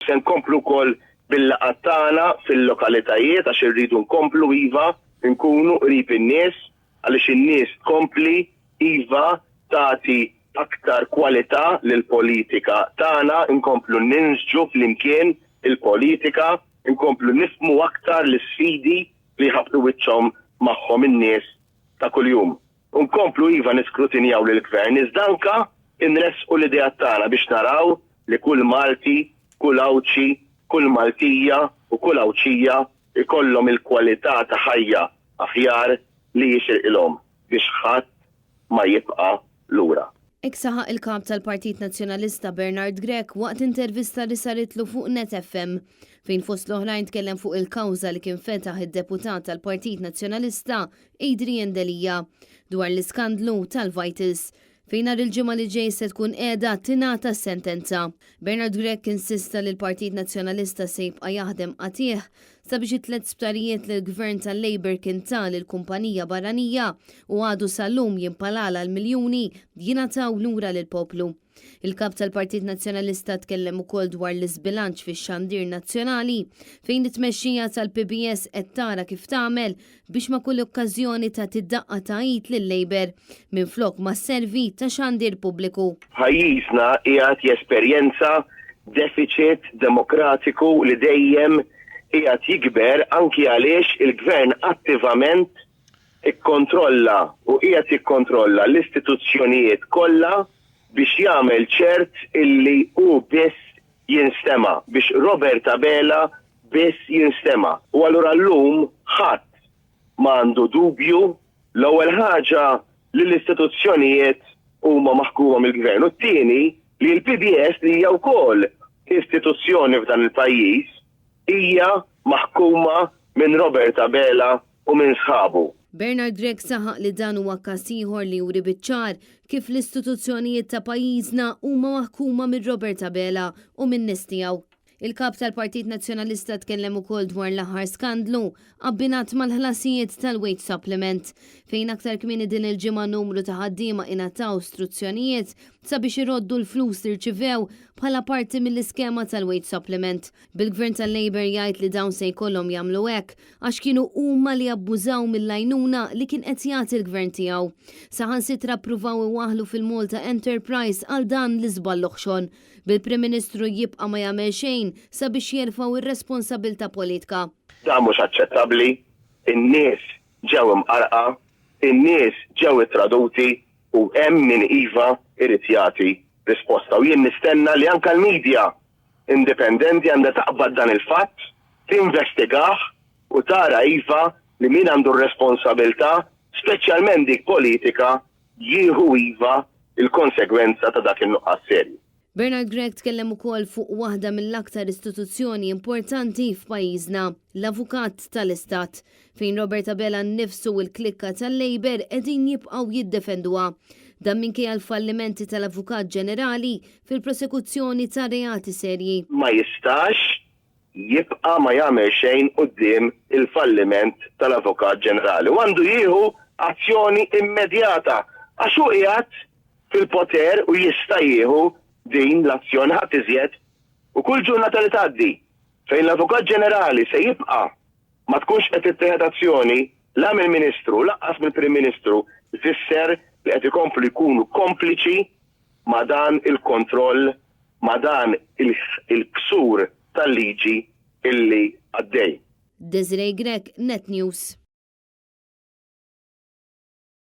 se nkomplu wkoll bil-laqgħat tagħna fil-lokalitajiet għax irridu nkomplu iva nkunu qrib in-nies għaliex in-nies tkompli iva tagħti aktar kwalità lill-politika tagħna, nkomplu ninsġu flimkien il-politika, nkomplu nifhmu aktar l-isfidi li ħabtu wiċċhom magħhom in-nies ta' kuljum. Nkomplu iva niskrutinjaw lill-gvern iżda anke inresqu l-idea tagħna biex naraw li kull Malti, kull Awċi, kull Maltija u kull Awċija ikollhom il-kwalità ta' ħajja aħjar li jixirqilhom biex ħadd ma jibqa' lura. Saħaq il-kap tal-Partit Nazzjonalista Bernard Grech waqt intervista li saritlu fuq Net FM fejn fost l-oħrajn tkellem fuq il-kawża li kien fetaħ id-deputat tal-Partit Nazzjonalista Adrian Delija dwar l-iskandlu tal-Vitis fejn nhar il-ġimgħa li ġej se tkun qiegħda tingħata s-sentenza. Bernard Grech insista li l-Partit Nazzjonalista se jibqa' jaħdem qatih sabiex it-tliet sptarijiet li l-Gvern tal-Labor kien ta' lill-kumpanija barranija u għadu sal-lum jimpalala l-miljuni jingħataw lura lill-poplu. Il-kap tal-Partit Nazzjonalista tkellem ukoll dwar l-isbilanċ fix-xandir nazzjonali fejn it-tmexxija tal-PBS qed tara kif tagħmel biex ma kull okkażjoni ta' tiddaqqa tgħid lill-Labor minflok ma servi ta' xandir pubbliku. Pajjiżna qiegħed jesperjenza deficit demokratiku li dejjem qiegħed jikber anki għaliex il-Gvern attivament ikkontrolla u qiegħed jikkontrolla l-istituzzjonijiet kollha biex jagħmel ċert illi hu biss jinstema' biex Robert Abela biss jinstema'. U allura llum ħadd m'għandu dubju l-ewwel ħaġa li l-istituzzjonijiet huma maħkuma mill-Gvern u t-tieni li l-PBS li hija wkoll istituzzjoni f'dan il-pajjiż hija maħkuma minn Robert Abela u minn sħabu. Bernard Grech saħaq li dan huwa każ ieħor li juri biċ-ċar kif l-istituzzjonijiet ta' pajjiżna huma maħkuma minn Robert Abela u minn nies tiegħu. Il-kap tal-Partit Nazzjonalista tkellem ukoll dwar l-aħħar skandlu abbinat mal-ħlasijiet tal-wage supplement fejn aktar kmieni din il-ġimgħa numru ta' ħaddiema ingħataw istruzzjonijiet sabiex iroddu l-flus li rċivew bħala parti mill-iskema tal-wage supplement. Bil-Gvern tal-Labor jgħid li dawn se jkollhom jagħmlu hekk għax kienu huma li abbużaw mill-għajnuna li kien qed jagħti l-Gvern tiegħu. Saħansitra ppruvaw iwaħħlu fil-Malta Enterprise għal dan l-iżball l-oħxon bil-Prim Ministru jibqa' ma jagħmel xejn sabiex jerfgħu ir-responsabbilta politika. Dan mhux aċċettabbli, in-nies ġew imqarqa, in-nies ġew ittraduti u hemm min iva irid jagħti risposta. U jien nistenna li anke l-medja indipendenti għandha taqbad dan il-fatt, tinvestigah u tara iva li min għandu r-responsabbilta, speċjalment dik politika, jieħu iva il-konsegwenza ta' dak in-nuqqas serju. Bernard Grech tkellem ukoll fuq waħda mill-aktar istituzzjoni importanti f'pajjiżna, l-Avukat tal-Istat, fejn Robert Abela nnifsu u l-klikka tal-Labor qegħdin jibqgħu jiddefenduha. Dan minkejja l-fallimenti tal-Avukat Ġenerali fil-prosekuzzjoni ta' reati serji. Ma jistax jibqa' ma jagħmel xejn quddiem il-falliment tal-Avukat Ġenerali. U għandu jieħu azzjoni immedjata għax hu qiegħed fil-poter u jista' jieħu din l-azzjoni ħadd iżjed u kull ġurnata li tgħaddi fejn l-Avukat Ġenerali se jibqa' ma tkunx qed tittieħed azzjoni la mill-Ministru laqqas mill-Prim Ministru ifisser li qed ikomplu jkunu kompliċi ma' dan il-kontroll ma' dan il-ksur tal-liġi illi għaddej. Desiree Grech, Net News.